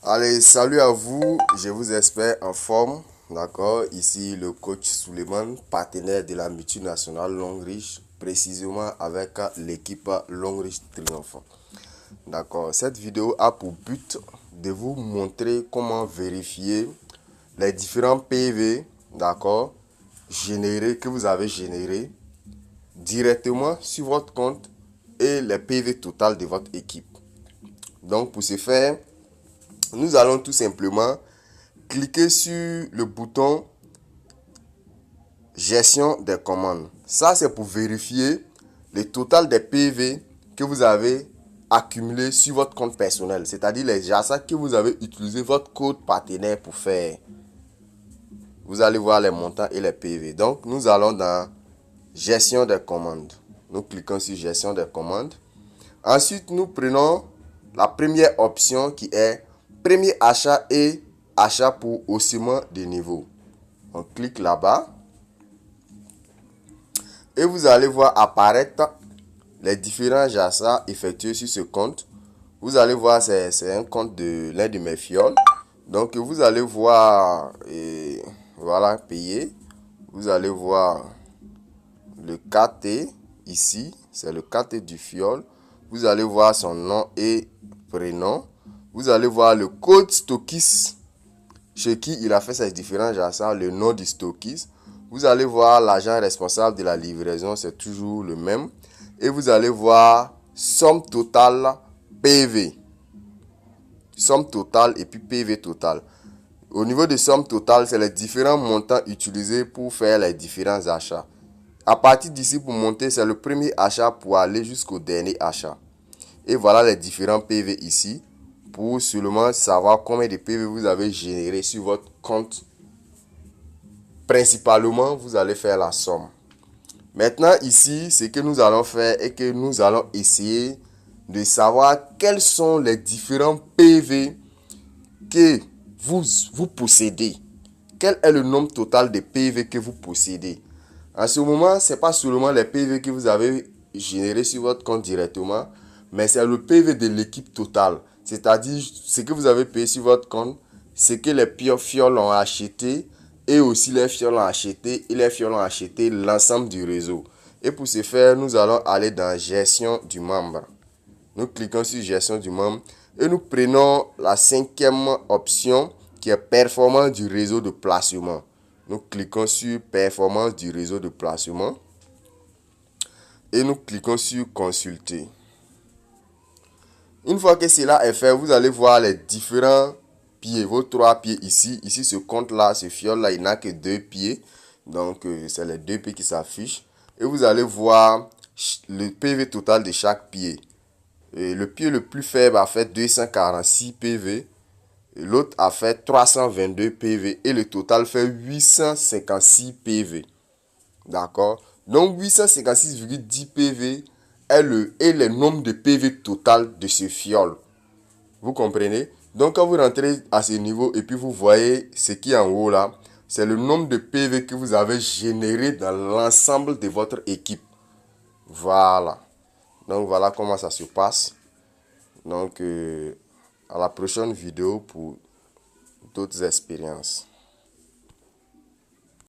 Allez, salut à vous, je vous espère en forme, d'accord? Ici le coach Suleiman, partenaire de la multinationale Longrich, précisément avec l'équipe Longrich Triomphant. D'accord, cette vidéo a pour but de vous montrer comment vérifier les différents PV, d'accord, que vous avez générés directement sur votre compte et les PV total de votre équipe. Donc pour ce faire, nous allons tout simplement cliquer sur le bouton gestion des commandes. Ça, c'est pour vérifier le total des PV que vous avez accumulé sur votre compte personnel. C'est-à-dire les achats que vous avez utilisé votre code partenaire pour faire. Vous allez voir les montants et les PV. Donc, nous allons dans gestion des commandes. Nous cliquons sur gestion des commandes. Ensuite, nous prenons la première option qui est premier achat et achat pour haussement de niveau. On clique là-bas. Et vous allez voir apparaître les différents achats effectués sur ce compte. Vous allez voir, c'est un compte de l'un de mes fioles. Donc, vous allez voir, et voilà, payer. Vous allez voir le KT ici. C'est le KT du fiole. Vous allez voir son nom et prénom. Vous allez voir le code stockiste chez qui il a fait ses différents achats, le nom du stockiste. Vous allez voir l'agent responsable de la livraison, c'est toujours le même. Et vous allez voir somme totale PV. Somme totale et puis PV total. Au niveau de somme totale, c'est les différents montants utilisés pour faire les différents achats. À partir d'ici, pour monter, c'est le premier achat pour aller jusqu'au dernier achat. Et voilà les différents PV ici. Pour seulement savoir combien de PV vous avez généré sur votre compte. Principalement, vous allez faire la somme. Maintenant, ici, ce que nous allons faire est que nous allons essayer de savoir quels sont les différents PV que vous possédez. Quel est le nombre total de PV que vous possédez. En ce moment, ce n'est pas seulement les PV que vous avez générés sur votre compte directement, mais c'est le PV de l'équipe totale. C'est-à-dire ce que vous avez payé sur votre compte, ce que les fioles ont acheté, et aussi les fioles ont acheté, et les fioles ont acheté l'ensemble du réseau. Et pour ce faire, nous allons aller dans gestion du membre. Nous cliquons sur gestion du membre et nous prenons la 5e option qui est performance du réseau de placement. Nous cliquons sur performance du réseau de placement et nous cliquons sur consulter. Une fois que cela est fait, vous allez voir les différents pieds, vos 3 pieds ici. Ici, ce compte-là, ce fiole-là, il n'a que 2 pieds. Donc, c'est les 2 pieds qui s'affichent. Et vous allez voir le PV total de chaque pied. Et le pied le plus faible a fait 246 PV. L'autre a fait 322 PV. Et le total fait 856 PV. D'accord? Donc, 856,10 PV est le nombre de PV total de ce fiole. Vous comprenez? Donc, quand vous rentrez à ce niveau et puis vous voyez ce qui est en haut là, c'est le nombre de PV que vous avez généré dans l'ensemble de votre équipe. Voilà. Donc, voilà comment ça se passe. Donc, à la prochaine vidéo pour d'autres expériences.